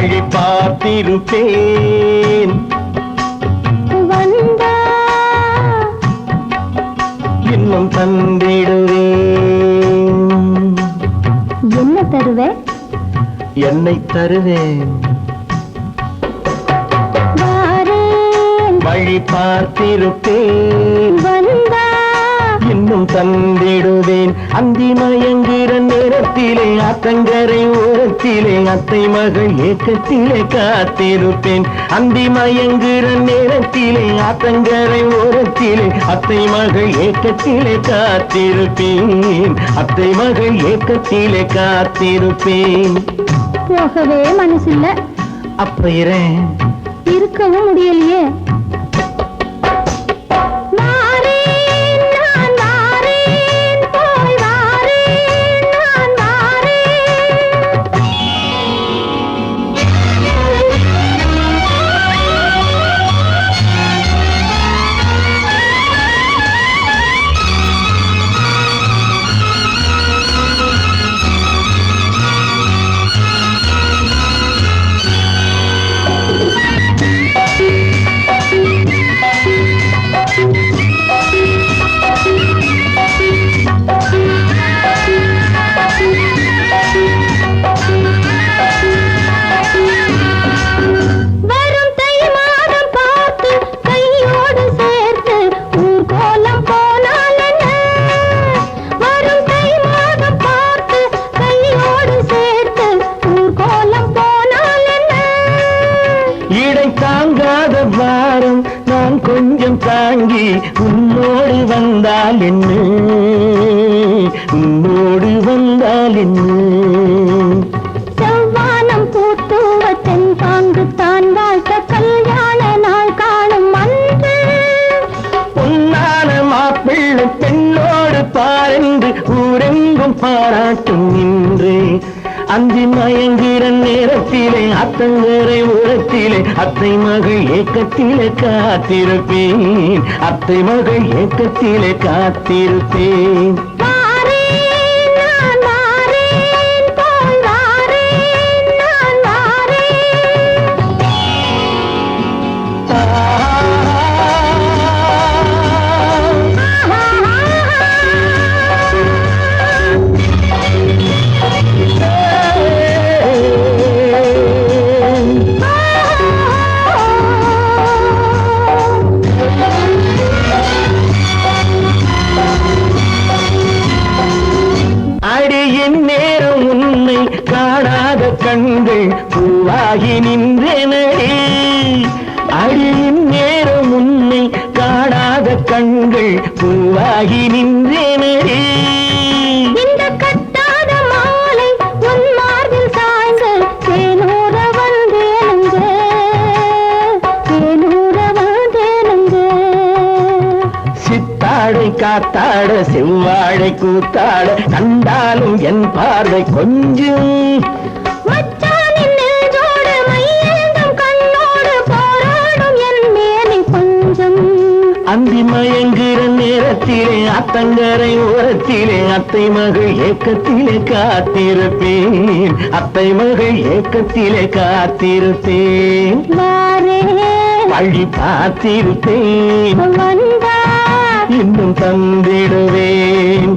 வழி பார்த்திருப்பேன். வந்தா இன்னும் தந்திடுவேன். என்ன தருவேன்? என்னை தருவேன். வழி பார்த்திருப்பேன். வந்தா இன்னும் தந்திடுவேன். அந்தி மயங்குற நேரத்திலே ஆத்தங்கரை ஓரத்திலே அத்தை மகள் ஏக்கத்திலே காத்திருப்பேன். அந்தி மயங்குற நேரத்திலே ஆத்தங்கரை ஓரத்திலே அத்தை மகள் ஏக்கத்திலே காத்திருப்பேன். அத்தை மகள் ஏக்கத்திலே காத்திருப்பேன். போகவே மனசில்ல. அப்ப இருக்கவும் முடியலையே. தாங்காத பாரம் நான் கொஞ்சம் தாங்கி உன்னோடு வந்தால் என்ன, உன்னோடு வந்தால் என்ன. செவ்வானம் பூத்துவ தென்பாங்கு தான் வாழ்த்த கல்யாண நாள் காணும் அன்று பொன்னான மாப்பிள்ளை பெண்ணோடு பாரென்று ஊரெங்கும் பாராட்டும் நின்றே. அந்தி மயங்குற நேரத்திலே அத்தங்கரை ஓரத்திலே அத்தை மகள் ஏக்கத்திலே காத்திருப்பேன். அத்தை மகள் ஏக்கத்திலே காத்திருப்பேன். அடியின் நேரம் உன்னை காணாத கண்கள் பூவாகி நின்றனடி. அடியின் நேரம் உன்னை காணாத கண்கள் பூவாகி நின்றனடி. இந்த கட்டாத மாலை உன் மார்பில் சாய்ந்து தேனூர வந்தேனுங்க, தேனூர வந்தேனுங்க. சித்தாடை காத்தாட செவ்வாழை கூத்தாட கண்டாலும் என் பார்வை கொஞ்சம். மச்சானின் நெஞ்சோடு மையேந்தும் கண்ணோடு போராடும் என் மேனி கொஞ்சம். அந்தி மயங்குற நேரத்திலே அத்தங்கரை ஓரத்திலே அத்தை மகள் ஏக்கத்திலே காத்திருப்பேன். அத்தை மகள் ஏக்கத்திலே காத்திருப்பேன். வழி பார்த்திருப்பேன். வந்தா இன்னும் தந்திடுவேன்.